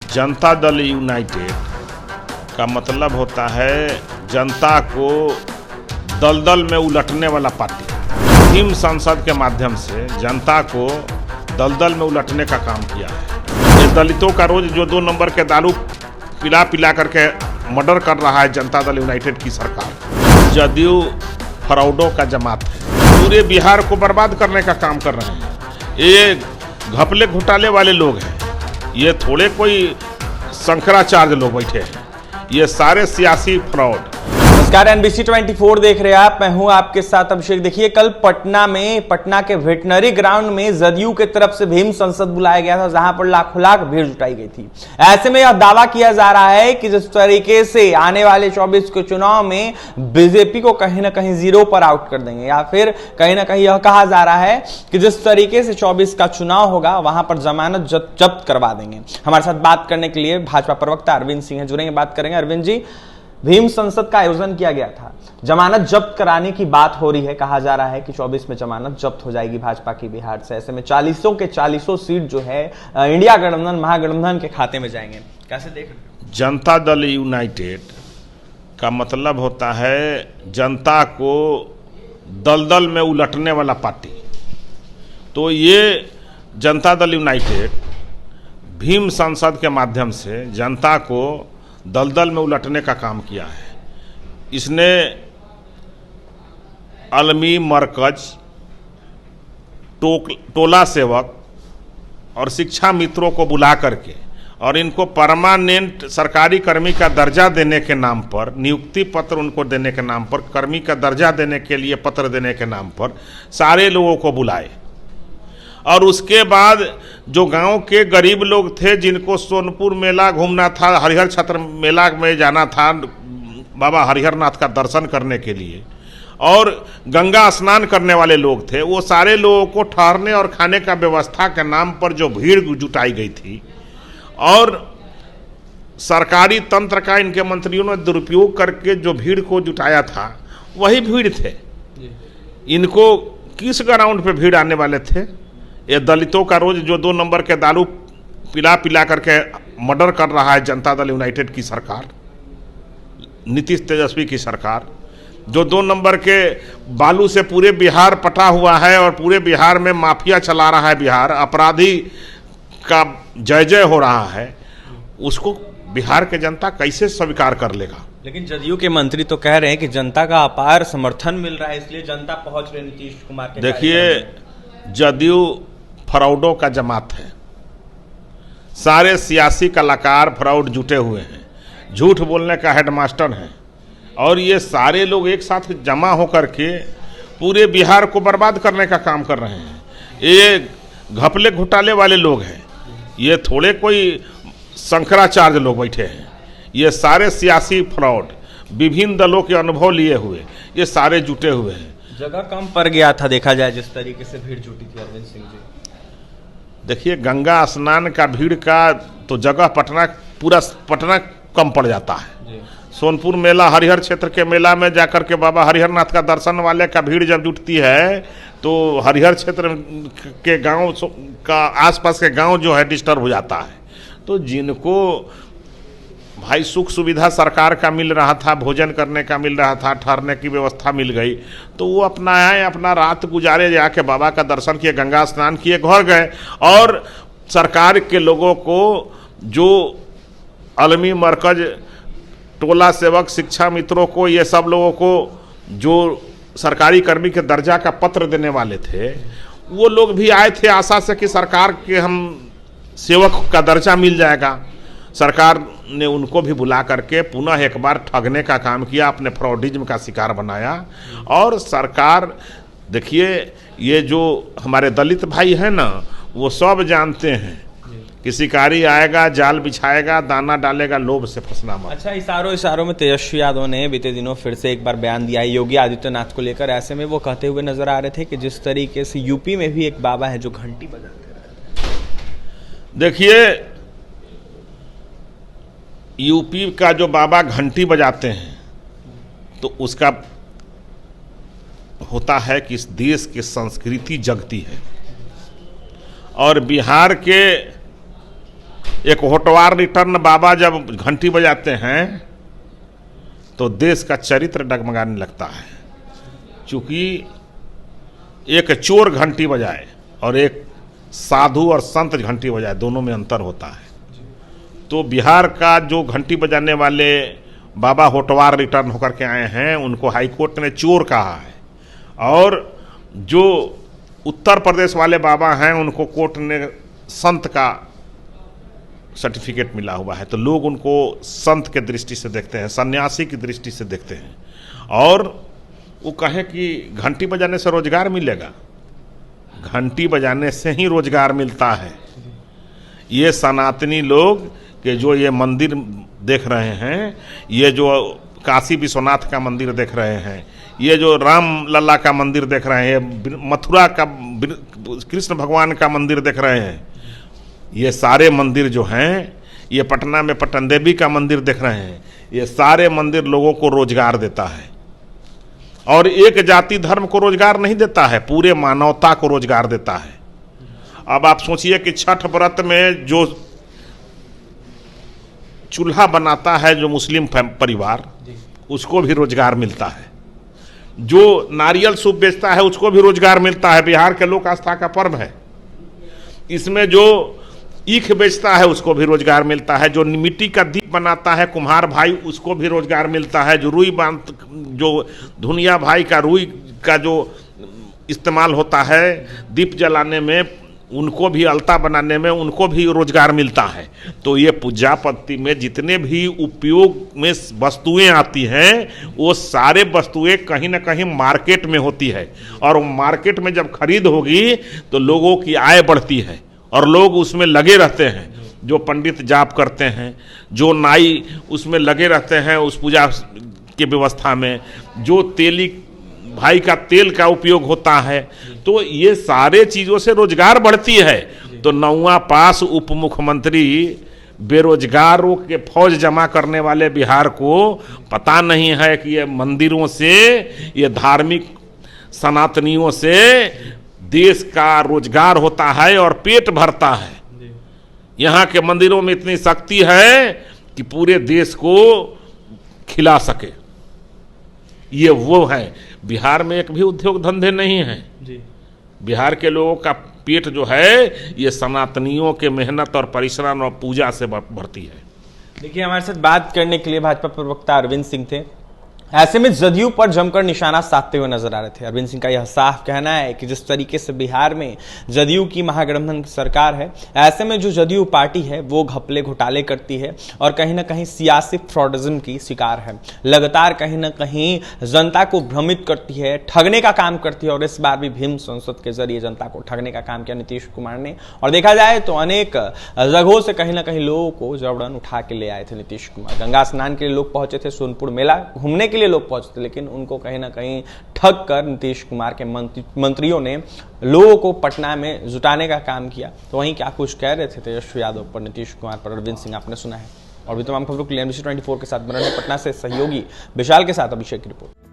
Janata Dal United का मतलब होता है जनता को दलदल में उलटने वाला पार्टी। भीम संसद के माध्यम से जनता को दलदल में उलटने का काम किया है। ये दलितों का रोज जो 2 नंबर के दारू पिला पिला करके मर्डर कर रहा है जनता दल यूनाइटेड की सरकार। जदयू फ्रॉडों का जमात है, पूरे बिहार को बर्बाद करने का काम कर रहे हैं। ये घपले घोटाले वाले लोग हैं, ये थोड़े कोई शंकराचार्य लोग बैठे हैं, ये सारे सियासी फ्रॉड। नमस्कार, NBC 24 देख रहे हैं आप। मैं हूं आपके साथ अभिषेक। देखिए, कल पटना के वेटनरी ग्राउंड में जदयू की तरफ से भीम संसद बुलाया गया था, जहां पर लाखों लाख भीड़ जुटाई गई थी। ऐसे में यह दावा किया जा रहा है कि जिस तरीके से आने वाले 24 के चुनाव में बीजेपी को कहीं ना कहीं जीरो पर आउट कर देंगे, या फिर कहीं ना कहीं यह कहा जा रहा है कि जिस तरीके से 24 का चुनाव होगा वहां पर जमानत जब्त करवा देंगे। हमारे साथ बात करने के लिए भाजपा प्रवक्ता अरविंद सिंह जुड़ेंगे, बात करेंगे। अरविंद जी, भीम संसद का आयोजन किया गया था, जमानत जब्त कराने की बात हो रही है, कहा जा रहा है कि 24 में जमानत जब्त हो जाएगी भाजपा की बिहार से। ऐसे में 40 के 40 सीट जो है इंडिया गठबंधन महागठबंधन के खाते में जाएंगे, कैसे देख रहे हैं? जनता दल यूनाइटेड का मतलब होता है जनता को दलदल में उलटने वाला पार्टी। तो ये जनता दल यूनाइटेड भीम संसद के माध्यम से जनता को दलदल में उलटने का काम किया है। इसने अलमी मरकज, टोला सेवक और शिक्षा मित्रों को बुला करके और इनको परमानेंट सरकारी कर्मी का दर्जा देने के नाम पर, नियुक्ति पत्र उनको देने के नाम पर, कर्मी का दर्जा देने के लिए पत्र देने के नाम पर सारे लोगों को बुलाए। और उसके बाद जो गांव के गरीब लोग थे, जिनको सोनपुर मेला घूमना था, हरिहर क्षेत्र मेला में जाना था बाबा हरिहर नाथ का दर्शन करने के लिए, और गंगा स्नान करने वाले लोग थे, वो सारे लोगों को ठहरने और खाने का व्यवस्था के नाम पर जो भीड़ जुटाई गई थी, और सरकारी तंत्र का इनके मंत्रियों ने दुरुपयोग करके जो भीड़ को जुटाया था, वही भीड़ थे। इनको किस ग्राउंड पे भीड़ आने वाले थे? ये दलितों का रोज जो 2 नंबर के दारू पिला पिला करके मर्डर कर रहा है जनता दल यूनाइटेड की सरकार, नीतीश तेजस्वी की सरकार, जो 2 नंबर के बालू से पूरे बिहार पटा हुआ है और पूरे बिहार में माफिया चला रहा है, बिहार अपराधी का जय जय हो रहा है, उसको बिहार के जनता कैसे स्वीकार कर लेगा? लेकिन जदयू के मंत्री तो कह रहे हैं कि जनता का अपार समर्थन मिल रहा है, इसलिए जनता पहुंच रही नीतीश कुमार के। देखिए, जदयू फ्रॉडों का जमात है, सारे सियासी कलाकार फ्रॉड जुटे हुए हैं, झूठ बोलने का हेडमास्टर हैं, और ये सारे लोग एक साथ जमा होकर के पूरे बिहार को बर्बाद करने का काम कर रहे हैं। ये घपले घोटाले वाले लोग हैं, ये थोड़े कोई शंकराचार्य लोग बैठे हैं, ये सारे सियासी फ्रॉड, विभिन्न दलों के अनुभव लिए हुए, ये सारे जुटे हुए हैं। जगह कम पड़ गया था, देखा जाए जिस तरीके से भीड़ जुटी थी। अरविंद सिंह जी, देखिए, गंगा स्नान का भीड़ का तो जगह पूरा पटना कम पड़ जाता है। सोनपुर मेला, हरिहर क्षेत्र के मेला में जाकर के बाबा हरिहर नाथ का दर्शन वाले का भीड़ जब जुटती है, तो हरिहर क्षेत्र के गांव का आसपास के गांव जो है डिस्टर्ब हो जाता है। तो जिनको भाई सुख सुविधा सरकार का मिल रहा था, भोजन करने का मिल रहा था, ठहरने की व्यवस्था मिल गई, तो वो अपना आए, अपना रात गुजारे, जाके बाबा का दर्शन किए, गंगा स्नान किए, घर गए। और सरकार के लोगों को, जो अलमी मरकज, टोला सेवक, शिक्षा मित्रों को, ये सब लोगों को जो सरकारी कर्मी के दर्जा का पत्र देने वाले थे, वो लोग भी आए थे आशा से कि सरकार के हम सेवक का दर्जा मिल जाएगा। सरकार ने उनको भी बुला करके पुनः एक बार ठगने का काम किया, अपने फ्रॉडिज्म का शिकार बनाया। और सरकार, देखिए, ये जो हमारे दलित भाई हैं ना, वो सब जानते हैं कि शिकारी आएगा, जाल बिछाएगा, दाना डालेगा, लोभ से फंसना मत। अच्छा, इशारों में तेजस्वी यादव ने बीते दिनों फिर से एक बार बयान दिया है योगी आदित्यनाथ को लेकर। ऐसे में वो कहते हुए नजर आ रहे थे कि जिस तरीके से यूपी में भी एक बाबा है जो घंटी बजाते हैं। देखिए, यूपी का जो बाबा घंटी बजाते हैं, तो उसका होता है कि इस देश की संस्कृति जगती है, और बिहार के एक होटवार रिटर्न बाबा जब घंटी बजाते हैं तो देश का चरित्र डगमगाने लगता है। क्योंकि एक चोर घंटी बजाए और एक साधु और संत घंटी बजाए, दोनों में अंतर होता है। तो बिहार का जो घंटी बजाने वाले बाबा होटवार रिटर्न होकर के आए हैं, उनको हाईकोर्ट ने चोर कहा है, और जो उत्तर प्रदेश वाले बाबा हैं उनको कोर्ट ने संत का सर्टिफिकेट मिला हुआ है। तो लोग उनको संत के दृष्टि से देखते हैं, सन्यासी की दृष्टि से देखते हैं, और वो कहें कि घंटी बजाने से रोजगार मिलेगा। घंटी बजाने से ही रोजगार मिलता है। ये सनातनी लोग के जो ये मंदिर देख रहे हैं, ये जो काशी विश्वनाथ का मंदिर देख रहे हैं, ये जो राम लल्ला का मंदिर देख रहे हैं, मथुरा का कृष्ण भगवान का मंदिर देख रहे हैं, ये सारे मंदिर जो हैं, ये पटना में पटन देवी का मंदिर देख रहे हैं, ये सारे मंदिर लोगों को रोजगार देता है। और एक जाति धर्म को रोजगार नहीं देता है, पूरे मानवता को रोजगार देता है। अब आप सोचिए कि छठ व्रत में जो चूल्हा बनाता है जो मुस्लिम परिवार, उसको भी रोजगार मिलता है। जो नारियल सूप बेचता है उसको भी रोजगार मिलता है। बिहार के लोक आस्था का पर्व है, इसमें जो ईख बेचता है उसको भी रोजगार मिलता है। जो मिट्टी का दीप बनाता है कुम्हार भाई, उसको भी रोजगार मिलता है। जो रुई बांध, जो धुनिया भाई का रुई का जो इस्तेमाल होता है दीप जलाने में, उनको भी अलता बनाने में, उनको भी रोजगार मिलता है। तो ये पूजा पद्धति में जितने भी उपयोग में वस्तुएं आती हैं, वो सारे वस्तुएं कहीं ना कहीं मार्केट में होती है, और मार्केट में जब खरीद होगी तो लोगों की आय बढ़ती है और लोग उसमें लगे रहते हैं। जो पंडित जाप करते हैं, जो नाई उसमें लगे रहते हैं उस पूजा की व्यवस्था में, जो तेली भाई का तेल का उपयोग होता है, तो ये सारे चीज़ों से रोजगार बढ़ती है। तो 9वां पास उप मुख्यमंत्री बेरोजगारों के फौज जमा करने वाले बिहार को पता नहीं है कि ये मंदिरों से, ये धार्मिक सनातनियों से देश का रोजगार होता है और पेट भरता है। यहाँ के मंदिरों में इतनी शक्ति है कि पूरे देश को खिला सके। ये वो है। बिहार में एक भी उद्योग धंधे नहीं है। बिहार के लोगों का पेट जो है ये सनातनियों के मेहनत और परिश्रम और पूजा से भरती है। देखिए, हमारे साथ बात करने के लिए भाजपा प्रवक्ता अरविंद सिंह थे। ऐसे में जदयू पर जमकर निशाना साधते हुए नजर आ रहे थे। अरविंद सिंह का यह साफ कहना है कि जिस तरीके से बिहार में जदयू की महागठबंधन की सरकार है, ऐसे में जो जदयू पार्टी है वो घपले घोटाले करती है और कहीं ना कहीं सियासी फ्रॉडिज्म की शिकार है। लगातार कहीं ना कहीं जनता को भ्रमित करती है, ठगने का काम करती है, और इस बार भी भीम संसद के जरिए जनता को ठगने का काम किया नीतीश कुमार ने। और देखा जाए तो अनेक जगहों से कहीं ना कहीं लोगों को जबरन उठा के ले आए थे नीतीश कुमार। गंगा स्नान के लिए लोग पहुंचे थे, सोनपुर मेला घूमने के लिए लोग पहुंचते, लेकिन उनको कहीं ना कहीं ठग कर नीतीश कुमार के मंत्रियों ने लोगों को पटना में जुटाने का काम किया। तो वहीं क्या कुछ कह रहे थे तेजस्वी यादव पर, नीतीश कुमार पर अरविंद सिंह, आपने सुना है। और भी तमाम खबरों के लिए NBC 24 के साथ बने रहे। पटना से सहयोगी विशाल के साथ अभिषेक की रिपोर्ट।